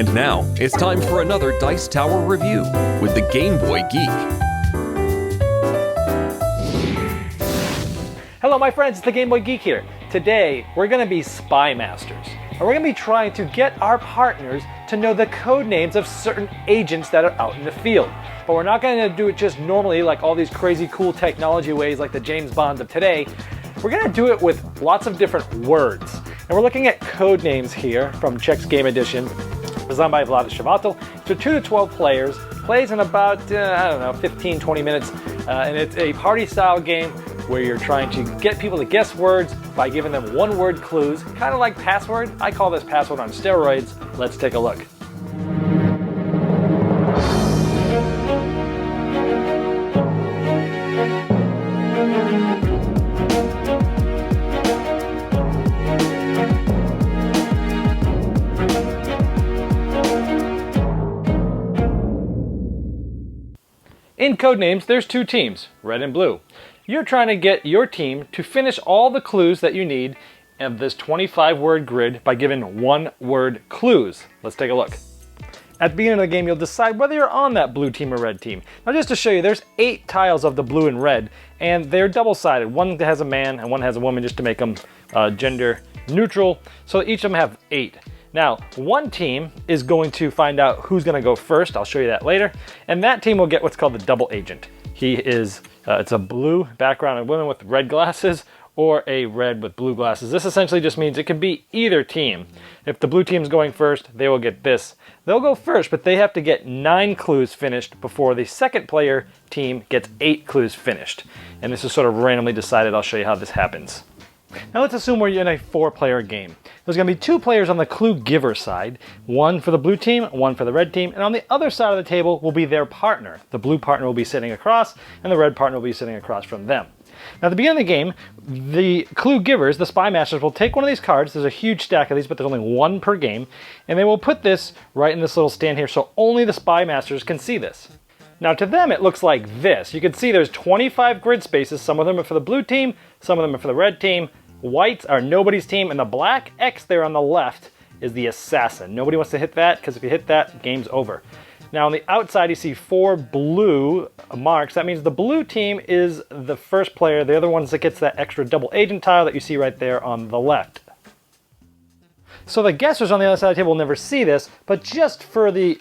And now, it's time for another Dice Tower review with the Game Boy Geek. Hello my friends, it's the Game Boy Geek here. Today, we're going to be spy masters. And we're going to be trying to get our partners to know the code names of certain agents that are out in the field. But we're not going to do it just normally like all these crazy cool technology ways like the James Bonds of today. We're going to do it with lots of different words. And we're looking at code names here from Chex Game Edition, designed by Vlada Shavatel. So 2 to 12 players, plays in about, 15, 20 minutes. And it's a party-style game where you're trying to get people to guess words by giving them one-word clues, kind of like Password. I call this Password on steroids. Let's take a look. In Codenames, there's two teams, red and blue. You're trying to get your team to finish all the clues that you need of this 25-word grid by giving one-word clues. Let's take a look. At the beginning of the game, you'll decide whether you're on that blue team or red team. Now just to show you, there's 8 tiles of the blue and red, and they're double-sided. One has a man and one has a woman just to make them gender neutral. So each of them have 8. Now, one team is going to find out who's going to go first. I'll show you that later. And that team will get what's called the double agent. He is, it's a blue background and women with red glasses or a red with blue glasses. This essentially just means it can be either team. If the blue team's going first, they will get this. They'll go first, but they have to get 9 clues finished before the second player team gets 8 clues finished. And this is sort of randomly decided. I'll show you how this happens. Now let's assume we're in a 4-player game. There's going to be 2 players on the clue giver side, one for the blue team, one for the red team, and on the other side of the table will be their partner. The blue partner will be sitting across, and the red partner will be sitting across from them. Now at the beginning of the game, the clue givers, the spy masters, will take one of these cards. There's a huge stack of these, but there's only one per game, and they will put this right in this little stand here so only the spy masters can see this. Now to them it looks like this. You can see there's 25 grid spaces. Some of them are for the blue team, some of them are for the red team. Whites are nobody's team, and the black X there on the left is the assassin. Nobody wants to hit that, because if you hit that, game's over. Now on the outside you see 4 blue marks. That means the blue team is the first player. The other ones that gets that extra double agent tile that you see right there on the left. So the guessers on the other side of the table will never see this, but just for the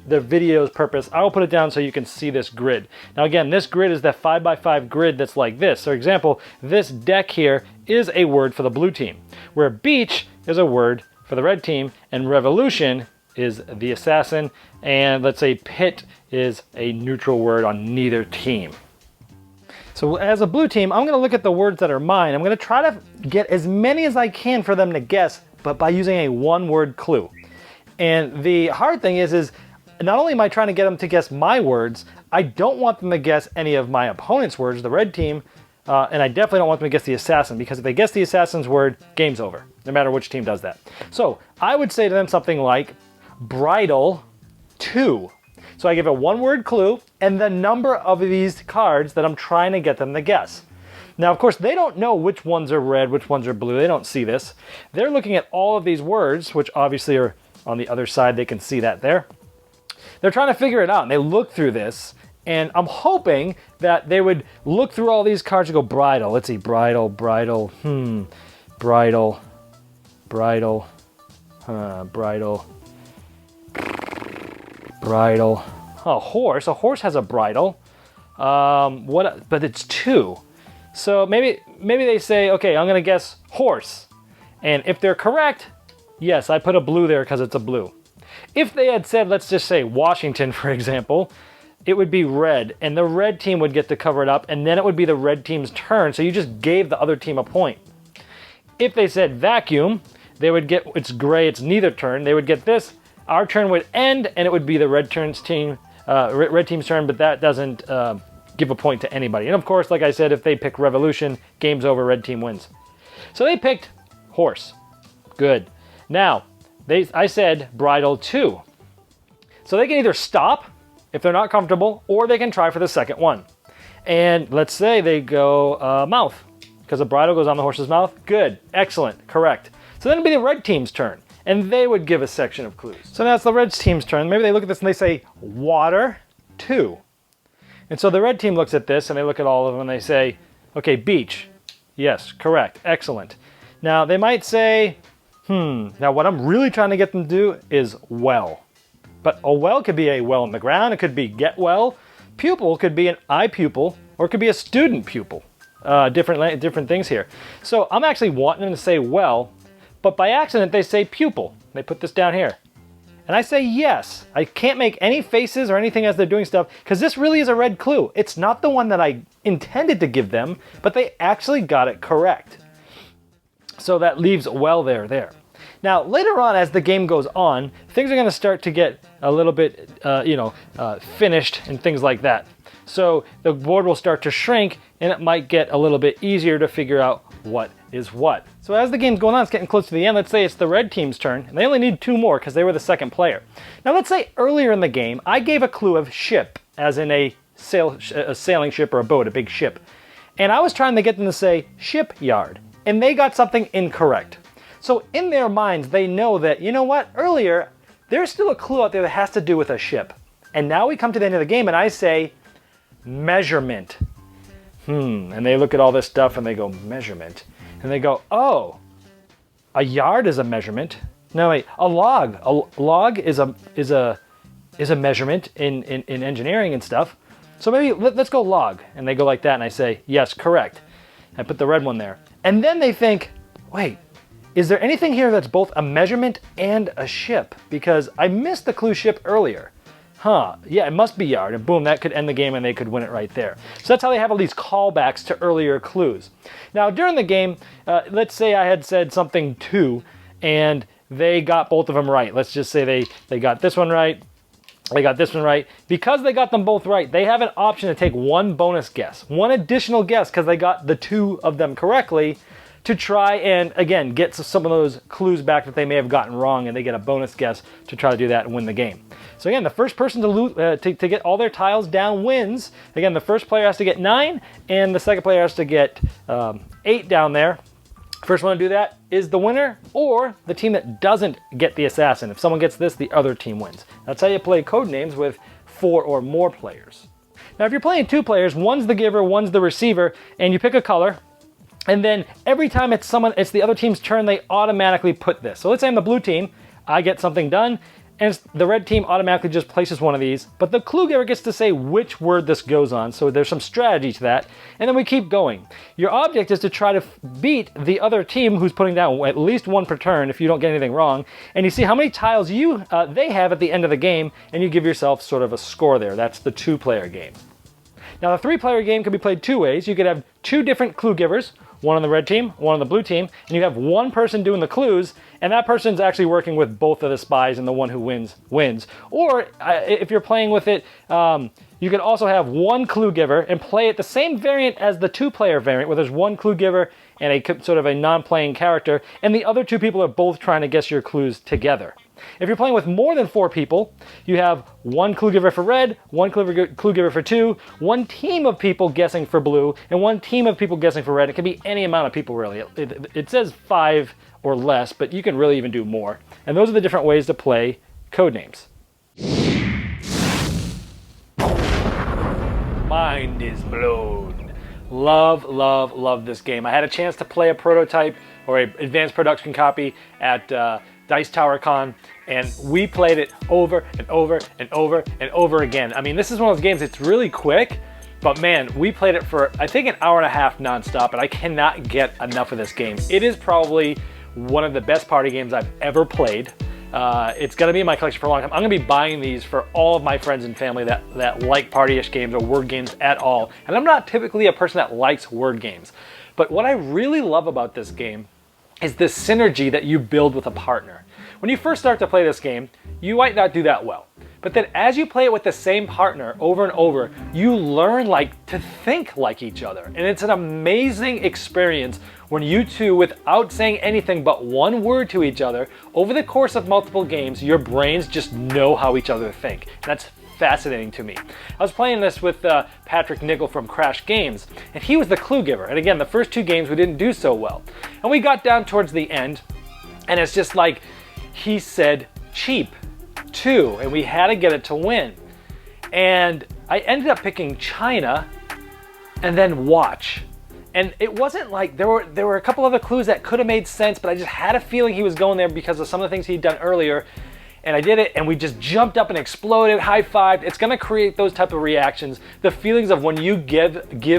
video's purpose, I will put it down so you can see this grid. Now again, this grid is that 5x5 grid that's like this. For example, this deck here is a word for the blue team, where beach is a word for the red team, and revolution is the assassin, and let's say pit is a neutral word on neither team. So as a blue team, I'm going to look at the words that are mine. I'm going to try to get as many as I can for them to guess, but by using a one-word clue. And the hard thing is not only am I trying to get them to guess my words, I don't want them to guess any of my opponent's words, the red team, and I definitely don't want them to guess the assassin, because if they guess the assassin's word, game's over, no matter which team does that. So I would say to them something like, bridle 2. So I give a one-word clue and the number of these cards that I'm trying to get them to guess. Now, of course, they don't know which ones are red, which ones are blue. They don't see this. They're looking at all of these words, which obviously are on the other side. They can see that there. They're trying to figure it out, and they look through this, and I'm hoping that they would look through all these cards and go, bridle. Let's see, bridle, bridle, bridle, bridle, bridle, bridle. Oh, horse. A horse has a bridle. But it's 2. So maybe they say, okay, I'm going to guess horse. And if they're correct, yes, I put a blue there because it's a blue. If they had said, let's just say Washington, for example, it would be red, and the red team would get to cover it up, and then it would be the red team's turn, so you just gave the other team a point. If they said vacuum, they would get, it's gray, it's neither turn, they would get this, our turn would end, and it would be the red team's turn, but that doesn't give a point to anybody. And of course, like I said, if they pick revolution, game's over, red team wins. So they picked horse. Good. Now, I said bridle 2. So they can either stop if they're not comfortable, or they can try for the second one. And let's say they go mouth, because the bridle goes on the horse's mouth. Good, excellent, correct. So then it'll be the red team's turn. and they would give a section of clues. So now it's the red team's turn. Maybe they look at this and they say, water, 2. And so the red team looks at this and they look at all of them and they say, okay, beach. Yes, correct, excellent. Now they might say, now what I'm really trying to get them to do is well. But a well could be a well in the ground, it could be get well. Pupil could be an eye pupil, or it could be a student pupil. Different things here. So I'm actually wanting them to say well, but by accident they say pupil. They put this down here. And I say yes. I can't make any faces or anything as they're doing stuff, because this really is a red clue. It's not the one that I intended to give them, but they actually got it correct. So that leaves well there. Now, later on, as the game goes on, things are going to start to get a little bit, finished and things like that. So the board will start to shrink, and it might get a little bit easier to figure out what is what. So as the game's going on, it's getting close to the end. Let's say it's the red team's turn, and they only need 2 more because they were the second player. Now, let's say earlier in the game, I gave a clue of ship, as in a sailing ship or a boat, a big ship. And I was trying to get them to say shipyard, and they got something incorrect. So in their minds, they know that, you know what, earlier, there's still a clue out there that has to do with a ship. And now we come to the end of the game and I say, measurement. And they look at all this stuff and they go, measurement. And they go, oh, a yard is a measurement. No, wait, a log. A log is a measurement in engineering and stuff. So maybe let's go log. And they go like that and I say, yes, correct. I put the red one there. And then they think, wait, is there anything here that's both a measurement and a ship? Because I missed the clue ship earlier. Yeah, it must be yard, and boom, that could end the game and they could win it right there. So that's how they have all these callbacks to earlier clues. Now, during the game, let's say I had said something 2, and they got both of them right. Let's just say they got this one right, they got this one right. Because they got them both right, they have an option to take 1 bonus guess, 1 additional guess, because they got the 2 of them correctly, to try and, again, get some of those clues back that they may have gotten wrong, and they get a bonus guess to try to do that and win the game. So again, the first person to get all their tiles down wins. Again, the first player has to get 9, and the second player has to get 8 down there. First one to do that is the winner, or the team that doesn't get the assassin. If someone gets this, the other team wins. That's how you play Codenames with 4 or more players. Now, if you're playing 2 players, one's the giver, one's the receiver, and you pick a color, and then every time it's the other team's turn, they automatically put this. So let's say I'm the blue team, I get something done, and the red team automatically just places one of these, but the clue giver gets to say which word this goes on, so there's some strategy to that, and then we keep going. Your object is to try to beat the other team who's putting down at least 1 per turn if you don't get anything wrong, and you see how many tiles they have at the end of the game, and you give yourself sort of a score there. That's the 2-player game. Now, the 3-player game can be played 2 ways. You could have 2 different clue givers, one on the red team, one on the blue team, and you have 1 person doing the clues, and that person's actually working with both of the spies, and the one who wins. Or if you're playing with it, you could also have 1 clue giver and play it the same variant as the 2-player variant, where there's 1 clue giver and a sort of a non-playing character, and the other 2 people are both trying to guess your clues together. If you're playing with more than 4 people, you have 1 clue giver for red, 1 clue giver for 2, 1 team of people guessing for blue, and 1 team of people guessing for red. It can be any amount of people, really. It says 5 or less, but you can really even do more. And those are the different ways to play Codenames. Mind is blown. Love this game. I had a chance to play a prototype or an advanced production copy at Dice Tower Con, and we played it over and over and over and over again. I mean, this is one of those games, it's really quick, but man, we played it for, I think, an hour and a half nonstop, and I cannot get enough of this game. It is probably one of the best party games I've ever played. It's gonna be in my collection for a long time. I'm gonna be buying these for all of my friends and family that like party-ish games or word games at all. And I'm not typically a person that likes word games. But what I really love about this game is the synergy that you build with a partner. When you first start to play this game, you might not do that well. But then as you play it with the same partner over and over, you learn to think like each other. And it's an amazing experience when you two, without saying anything but 1 word to each other, over the course of multiple games, your brains just know how each other think. And that's fascinating to me. I was playing this with Patrick Nickel from Crash Games, and he was the clue giver. And again, the first 2 games we didn't do so well. And we got down towards the end, and it's just like, he said cheap, 2, and we had to get it to win. And I ended up picking China and then watch. And it wasn't like, there were a couple other clues that could have made sense, but I just had a feeling he was going there because of some of the things he'd done earlier. And I did it, and we just jumped up and exploded, high-fived. It's gonna create those type of reactions. The feelings of when you give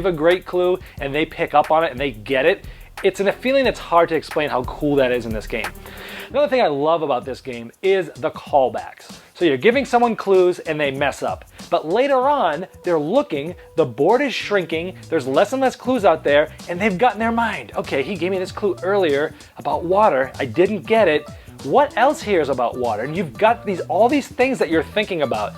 a great clue and they pick up on it and they get it, it's a feeling that's hard to explain how cool that is in this game. Another thing I love about this game is the callbacks. So you're giving someone clues and they mess up. But later on, they're looking, the board is shrinking, there's less and less clues out there, and they've got in their mind, okay, he gave me this clue earlier about water, I didn't get it. What else here is about water? And you've got all these things that you're thinking about.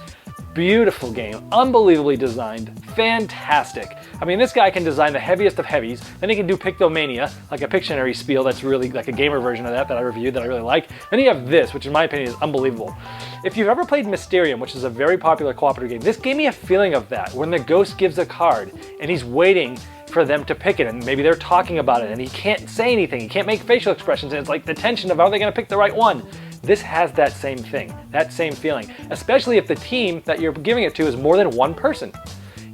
Beautiful game, unbelievably designed, fantastic. I mean, this guy can design the heaviest of heavies, then he can do Pictomania, like a Pictionary spiel that's really like a gamer version of that I reviewed that I really like. Then you have this, which in my opinion is unbelievable. If you've ever played Mysterium, which is a very popular cooperative game, this gave me a feeling of that, when the ghost gives a card and he's waiting for them to pick it, and maybe they're talking about it and he can't say anything, he can't make facial expressions, and it's like the tension of, are they gonna pick the right one? This has that same thing, that same feeling, especially if the team that you're giving it to is more than one person.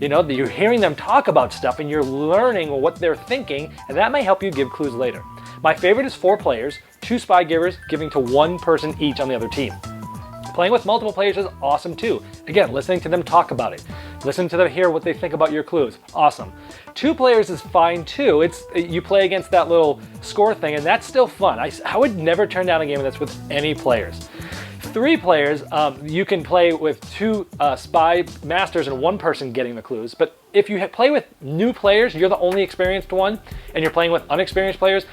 You know, you're hearing them talk about stuff and you're learning what they're thinking, and that may help you give clues later. My favorite is 4 players, 2 spy givers giving to 1 person each on the other team. Playing with multiple players is awesome too. Again, listening to them talk about it. Listen to them hear what they think about your clues. Awesome. 2 players is fine too. You play against that little score thing, and that's still fun. I would never turn down a game that's with any players. 3 players, you can play with 2 spy masters and 1 person getting the clues. But if you play with new players, you're the only experienced one, and you're playing with inexperienced players,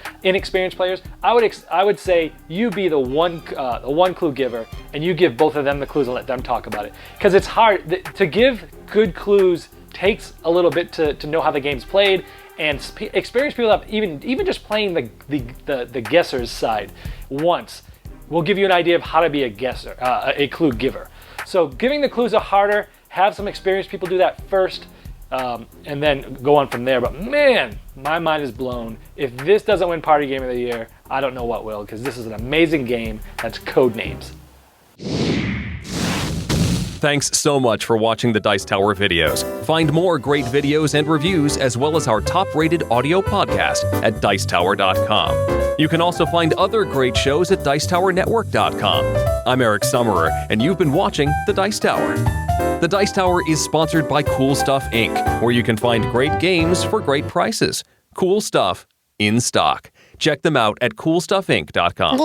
I would say you be the one clue giver, and you give both of them the clues and let them talk about it. Because it's hard to give good clues. Takes a little bit to know how the game's played, and experienced people have even just playing the guesser's side once will give you an idea of how to be a guesser, a clue giver. So giving the clues are harder. Have some experienced people do that first, and then go on from there. But man, my mind is blown. If this doesn't win Party Game of the Year, I don't know what will, because this is an amazing game. That's Codenames. Thanks so much for watching the Dice Tower videos. Find more great videos and reviews, as well as our top-rated audio podcast at Dicetower.com. You can also find other great shows at Dicetowernetwork.com. I'm Eric Summerer, and you've been watching The Dice Tower. The Dice Tower is sponsored by Cool Stuff Inc., where you can find great games for great prices. Cool stuff in stock. Check them out at CoolStuffInc.com.